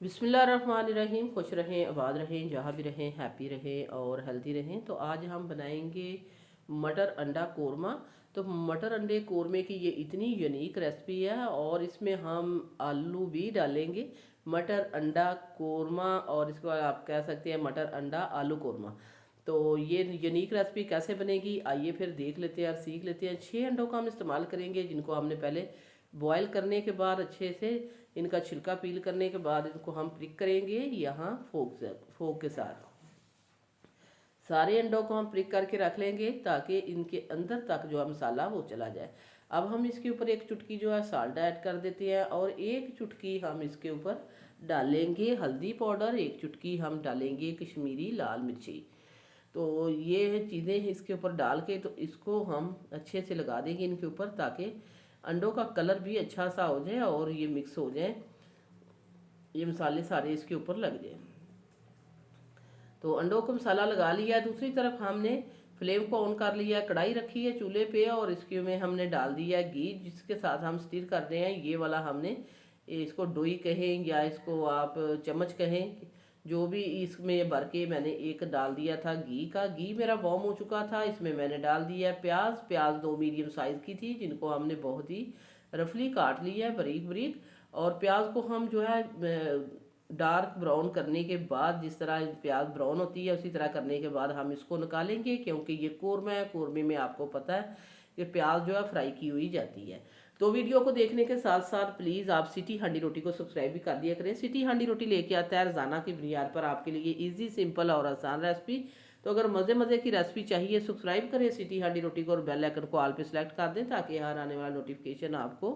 बिस्मिल्लाहिर्रहमानिर्रहीम। खुश रहें, आबाद रहें, जहाँ भी रहें, हैप्पी रहें और हेल्दी रहें। तो आज हम बनाएंगे मटर अंडा कोरमा। तो मटर अंडे कोरमे की ये इतनी यूनिक रेसिपी है और इसमें हम आलू भी डालेंगे। मटर अंडा कोरमा, और इसको आप कह सकते हैं मटर अंडा आलू कोरमा। तो ये यूनिक रेसिपी कैसे बनेगी, आइए फिर देख लेते हैं और सीख लेते हैं। 6 अंडों का हम इस्तेमाल करेंगे, जिनको हमने पहले बॉयल करने के बाद अच्छे से इनका छिलका पील करने के बाद इनको हम प्रिक करेंगे यहाँ फोक के साथ। सारे अंडों को हम प्रिक करके रख लेंगे ताकि इनके अंदर तक जो है मसाला वो चला जाए। अब हम इसके ऊपर एक चुटकी जो है साल्ट ऐड कर देते हैं और एक चुटकी हम इसके ऊपर डालेंगे हल्दी पाउडर, एक चुटकी हम डालेंगे कश्मीरी लाल मिर्ची। तो ये चीज़ें इसके ऊपर डाल के तो इसको हम अच्छे से लगा देंगे इनके ऊपर, ताकि अंडों का कलर भी अच्छा सा हो जाए और ये मिक्स हो जाए, ये मसाले सारे इसके ऊपर लग जाए। तो अंडों को मसाला लगा लिया। दूसरी तरफ हमने फ्लेम को ऑन कर लिया, कढ़ाई रखी है चूल्हे पे और इसके में हमने डाल दिया घी, जिसके साथ हम स्टीर कर रहे हैं। ये वाला हमने, इसको डोई कहें या इसको आप चम्मच कहें, जो भी इसमें भर के मैंने एक डाल दिया था घी का। घी मेरा वार्म हो चुका था, इसमें मैंने डाल दिया प्याज। प्याज 2 मीडियम साइज़ की थी, जिनको हमने बहुत ही रफली काट लिया है बारीक बारीक। और प्याज को हम जो है डार्क ब्राउन करने के बाद, जिस तरह प्याज ब्राउन होती है उसी तरह करने के बाद हम इसको निकालेंगे, क्योंकि ये कोरमा है। कोरमे में आपको पता है कि प्याज जो है फ्राई की हुई जाती है। तो वीडियो को देखने के साथ साथ प्लीज़ आप सिटी हांडी रोटी को सब्सक्राइब भी कर दिया करें। सिटी हांडी रोटी लेके आता है रोजाना की बुनियाद पर आपके लिए इजी, सिंपल और आसान रेसिपी। तो अगर मज़े मज़े की रेसिपी चाहिए, सब्सक्राइब करें सिटी हांडी रोटी को और बेल आइकन को ऑल पे सेलेक्ट कर दें, ताकि हर आने वाला नोटिफिकेशन आपको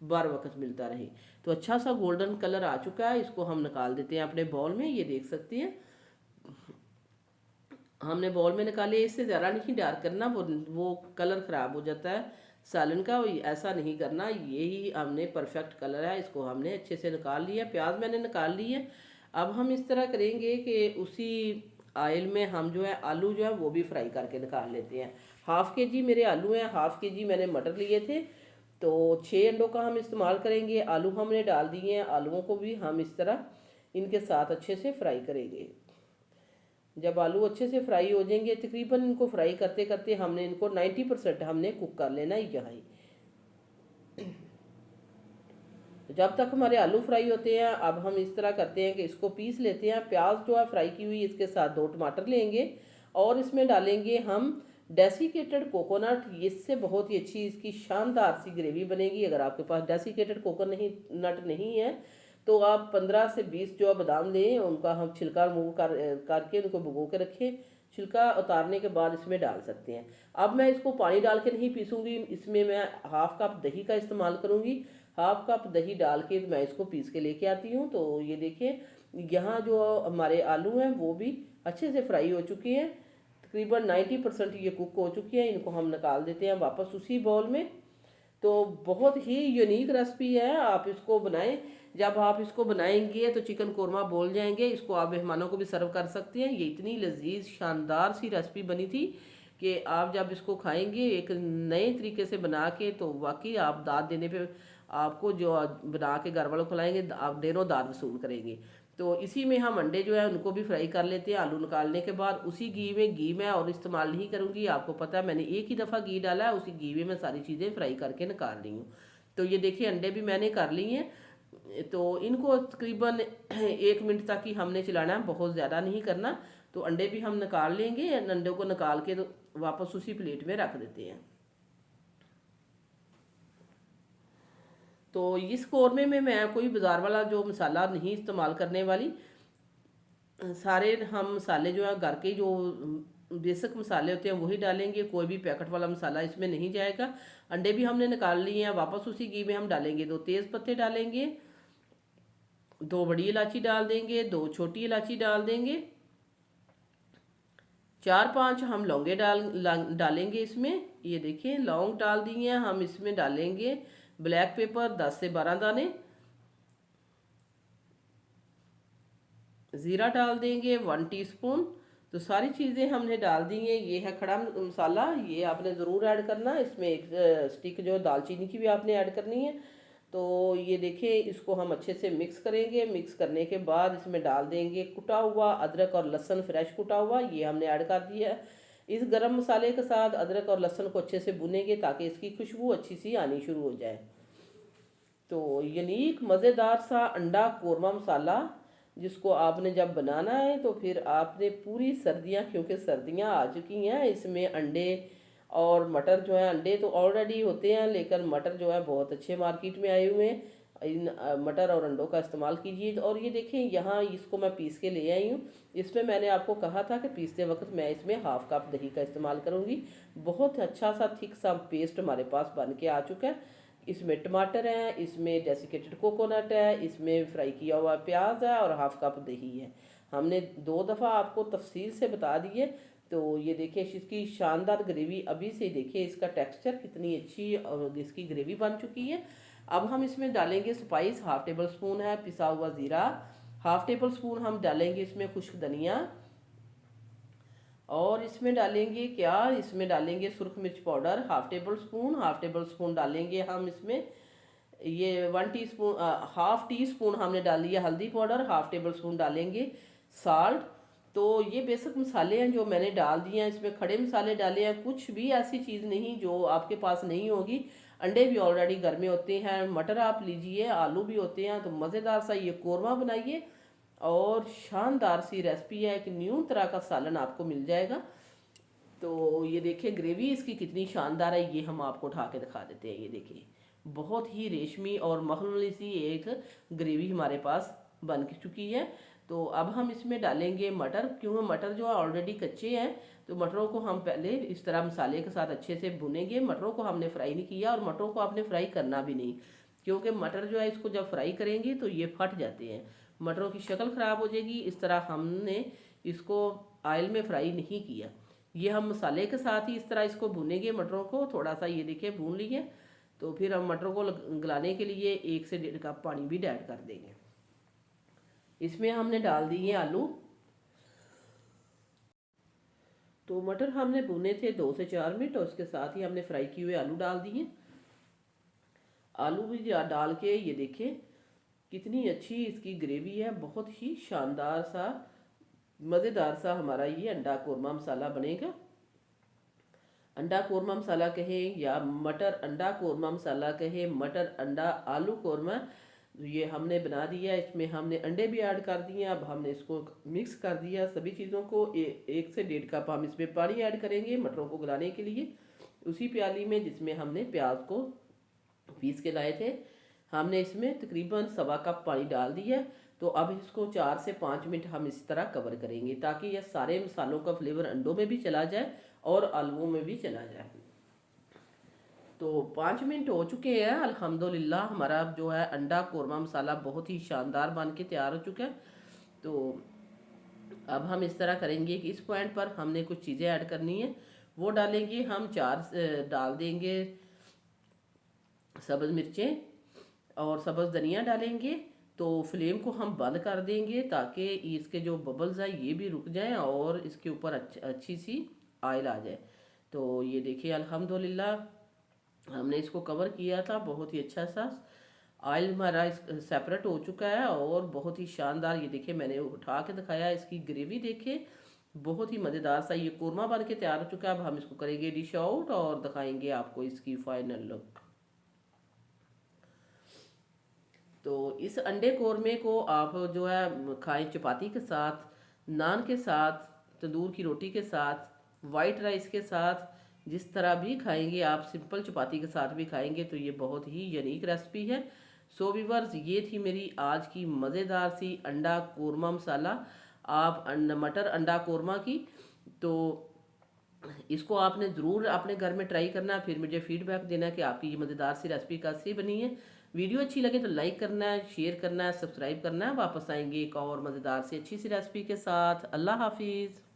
बार वक्त मिलता रहे। तो अच्छा सा गोल्डन कलर आ चुका है, इसको हम निकाल देते हैं अपने बॉल में। ये देख सकते हैं हमने बॉल में निकाले। इससे ज़्यादा नहीं डार्क करना, वो कलर ख़राब हो जाता है सालन का, ऐसा नहीं करना। यही हमने परफेक्ट कलर है, इसको हमने अच्छे से निकाल लिया। प्याज मैंने निकाल ली है। अब हम इस तरह करेंगे कि उसी ऑयल में हम जो है आलू जो है वो भी फ्राई करके निकाल लेते हैं। हाफ़ के जी मेरे आलू हैं, हाफ़ के जी मैंने मटर लिए थे। तो 6 अंडों का हम इस्तेमाल करेंगे। आलू हमने डाल दिए हैं, आलूओं को भी हम इस तरह इनके साथ अच्छे से फ्राई करेंगे। जब आलू अच्छे से फ्राई हो जाएंगे, तकरीबन इनको फ्राई करते करते हमने इनको 90% हमने कुक कर लेना है यहाँ ही। जब तक हमारे आलू फ्राई होते हैं, अब हम इस तरह करते हैं कि इसको पीस लेते हैं। प्याज जो है फ्राई की हुई, इसके साथ 2 टमाटर लेंगे और इसमें डालेंगे हम डेसिकेटेड कोकोनट। इससे बहुत ही अच्छी इसकी शानदार सी ग्रेवी बनेगी। अगर आपके पास डेसिकेटेड कोकोनट नहीं है तो आप 15 से 20 जो बादाम लें, उनका हम छिलका रिमूव करके उनको भिगो के रखें। छिलका उतारने के बाद इसमें डाल सकते हैं। अब मैं इसको पानी डाल के नहीं पीसूँगी, इसमें मैं हाफ़ कप दही का इस्तेमाल करूँगी। हाफ़ कप दही डाल के मैं इसको पीस के लेके आती हूँ। तो ये देखिए, यहाँ जो हमारे आलू हैं वो भी अच्छे से फ्राई हो चुके हैं, तकरीबन 90% ये कुक हो चुकी है। इनको हम निकाल देते हैं वापस उसी बाउल में। तो बहुत ही यूनिक रेसिपी है, आप इसको बनाएं। जब आप इसको बनाएंगे तो चिकन कोरमा बोल जाएंगे। इसको आप मेहमानों को भी सर्व कर सकते हैं। ये इतनी लजीज शानदार सी रेसिपी बनी थी कि आप जब इसको खाएंगे एक नए तरीके से बना के, तो वाकई आप दाद देने पे, आपको जो बना के घर वालों को खिलाएंगे, आप ढेरों दाद वसूल करेंगे। तो इसी में हम अंडे जो है उनको भी फ्राई कर लेते हैं। आलू निकालने के बाद उसी घी में और इस्तेमाल नहीं करूँगी, आपको पता है मैंने एक ही दफ़ा घी डाला है, उसी घी में मैं सारी चीज़ें फ्राई करके निकाल रही हूँ। तो ये देखिए अंडे भी मैंने कर लिए हैं। तो इनको तकरीबन 1 मिनट तक ही हमने चलाना है, बहुत ज़्यादा नहीं करना। तो अंडे भी हम निकाल लेंगे। अंडे को निकाल के तो वापस उसी प्लेट में रख देते हैं। तो इस कौरमे में मैं कोई बाज़ार वाला जो मसाला नहीं इस्तेमाल करने वाली। सारे हम मसाले जो है घर के जो बेसिक मसाले होते हैं वही डालेंगे, कोई भी पैकेट वाला मसाला इसमें नहीं जाएगा। अंडे भी हमने निकाल लिए हैं, वापस उसी घी में हम डालेंगे 2 तेज़ पत्ते डालेंगे, 2 बड़ी इलायची डाल देंगे, 2 छोटी इलायची डाल देंगे, 4-5 हम लौंगे डालेंगे इसमें। ये देखिए लौंग डाल दिए हैं। हम इसमें डालेंगे ब्लैक पेपर 10 से 12 दाने, ज़ीरा डाल देंगे 1 टीस्पून। तो सारी चीज़ें हमने डाल दी हैं। ये है खड़ा मसाला, ये आपने ज़रूर ऐड करना। इसमें एक स्टिक जो दालचीनी की भी आपने ऐड करनी है। तो ये देखिए इसको हम अच्छे से मिक्स करेंगे। मिक्स करने के बाद इसमें डाल देंगे कुटा हुआ अदरक और लहसुन, फ्रेश कुटा हुआ, ये हमने ऐड कर दिया है। इस गरम मसाले के साथ अदरक और लहसुन को अच्छे से भुनेंगे ताकि इसकी खुशबू अच्छी सी आनी शुरू हो जाए। तो यूनिक मज़ेदार सा अंडा कोरमा मसाला, जिसको आपने जब बनाना है तो फिर आपने पूरी सर्दियाँ, क्योंकि सर्दियाँ आ चुकी हैं, इसमें अंडे और मटर जो है, अंडे तो ऑलरेडी होते हैं लेकिन मटर जो है बहुत अच्छे मार्केट में आए हुए हैं। इन मटर और अंडों का इस्तेमाल कीजिए। और ये देखें यहाँ इसको मैं पीस के ले आई हूँ। इसमें मैंने आपको कहा था कि पीसते वक्त मैं इसमें हाफ कप दही का इस्तेमाल करूँगी। बहुत अच्छा सा थिक सा पेस्ट हमारे पास बन के आ चुका है। इसमें टमाटर है, इसमें डेसिकेटेड कोकोनट है, इसमें फ्राई किया हुआ प्याज है और हाफ कप दही है। हमने 2 दफ़ा आपको तफसील से बता दी है। तो ये देखिए इसकी शानदार ग्रेवी, अभी से देखिए इसका टेक्सचर कितनी अच्छी और इसकी ग्रेवी बन चुकी है। अब हम इसमें डालेंगे स्पाइस। हाफ टेबल स्पून है पिसा हुआ ज़ीरा, हाफ टेबल स्पून हम डालेंगे इसमें खुश्क धनिया, और इसमें डालेंगे क्या, इसमें डालेंगे सुरख मिर्च powder half table spoon. Half table spoon डालेंगे हम इसमें ये 1 टीस्पून, हाफ टी स्पून हमने डाल दिया हल्दी पाउडर, हाफ टेबल स्पून डालेंगे साल्ट। तो ये बेसिक मसाले हैं जो मैंने डाल दिए हैं। इसमें खड़े मसाले डाले हैं, कुछ भी ऐसी चीज़ नहीं जो आपके पास नहीं होगी। अंडे भी ऑलरेडी घर में होते हैं, मटर आप लीजिए, आलू भी होते हैं। तो मज़ेदार सा ये कोरमा बनाइए और शानदार सी रेसिपी है, एक न्यू तरह का सालन आपको मिल जाएगा। तो ये देखिए ग्रेवी इसकी कितनी शानदार है, ये हम आपको उठा के दिखा देते हैं। ये देखिए बहुत ही रेशमी और मखमली सी एक ग्रेवी हमारे पास बन चुकी है। तो अब हम इसमें डालेंगे मटर, क्योंकि मटर जो है ऑलरेडी कच्चे हैं। तो मटरों को हम पहले इस तरह मसाले के साथ अच्छे से भुनेंगे। मटरों को हमने फ्राई नहीं किया और मटरों को आपने फ्राई करना भी नहीं, क्योंकि मटर जो है इसको जब फ्राई करेंगे तो ये फट जाते हैं, मटरों की शक्ल ख़राब हो जाएगी। इस तरह हमने इसको ऑयल में फ्राई नहीं किया। ये हम मसाले के साथ ही इस तरह इसको भूनेंगे मटरों को। थोड़ा सा ये देखिए भून लिए, तो फिर हम मटरों को गलाने के लिए 1 से 1.5 कप पानी भी ऐड कर देंगे। इसमें हमने डाल दिए आलू। तो मटर हमने भुने थे 2 से 4 मिनट, और उसके साथ ही हमने फ्राई किए हुए आलू डाल दिए। आलू भी डाल के ये देखिए कितनी अच्छी इसकी ग्रेवी है, बहुत ही शानदार सा मज़ेदार सा हमारा ये अंडा कोरमा मसाला बनेगा। अंडा कोरमा मसाला कहें या मटर अंडा कोरमा मसाला कहें, मटर अंडा आलू कोरमा, ये हमने बना दिया। इसमें हमने अंडे भी ऐड कर दिए। अब हमने इसको मिक्स कर दिया सभी चीज़ों को। 1 से 1.5 कप हम इसमें पानी ऐड करेंगे मटरों को गलाने के लिए। उसी प्याली में जिसमें हमने प्याज को पीस के लाए थे, हमने इसमें तकरीबन 1.25 कप पानी डाल दिया। तो अब इसको 4 से 5 मिनट हम इस तरह कवर करेंगे ताकि यह सारे मसालों का फ्लेवर अंडों में भी चला जाए और आलूओं में भी चला जाए। तो 5 मिनट हो चुके हैं अल्हम्दुलिल्लाह। हमारा जो है अंडा कोरमा मसाला बहुत ही शानदार बन के तैयार हो चुका है। तो अब हम इस तरह करेंगे कि इस पॉइंट पर हमने कुछ चीज़ें ऐड करनी है, वो डालेंगे हम। 4 डाल देंगे सब्ज़ मिर्चें और सब्ज़ धनिया डालेंगे। तो फ्लेम को हम बंद कर देंगे ताकि इसके जो बबल्स हैं ये भी रुक जाएं और इसके ऊपर अच्छी सी ऑयल आ जाए। तो ये देखिए अल्हम्दुलिल्लाह हमने इसको कवर किया था, बहुत ही अच्छा सा ऑयल हमारा सेपरेट हो चुका है और बहुत ही शानदार। ये देखिए मैंने उठा के दिखाया, इसकी ग्रेवी देखिए बहुत ही मज़ेदार सा ये कोरमा बन के तैयार हो चुका है। अब हम इसको करेंगे डिश आउट और दिखाएंगे आपको इसकी फाइनल लुक। तो इस अंडे कोरमे को आप जो है खाएं चपाती के साथ, नान के साथ, तंदूर की रोटी के साथ, वाइट राइस के साथ, जिस तरह भी खाएंगे आप, सिंपल चपाती के साथ भी खाएंगे तो ये बहुत ही यूनिक रेसिपी है। सो व्यूअर्स, ये थी मेरी आज की मज़ेदार सी अंडा कोरमा मसाला, आप मटर अंडा कोरमा की। तो इसको आपने ज़रूर अपने घर में ट्राई करना, फिर मुझे फीडबैक देना कि आपकी ये मज़ेदार सी रेसिपी कैसी बनी है। वीडियो अच्छी लगे तो लाइक करना है, शेयर करना है, सब्सक्राइब करना है। वापस आएंगे एक और मज़ेदार सी अच्छी सी रेसिपी के साथ। अल्लाह हाफिज़।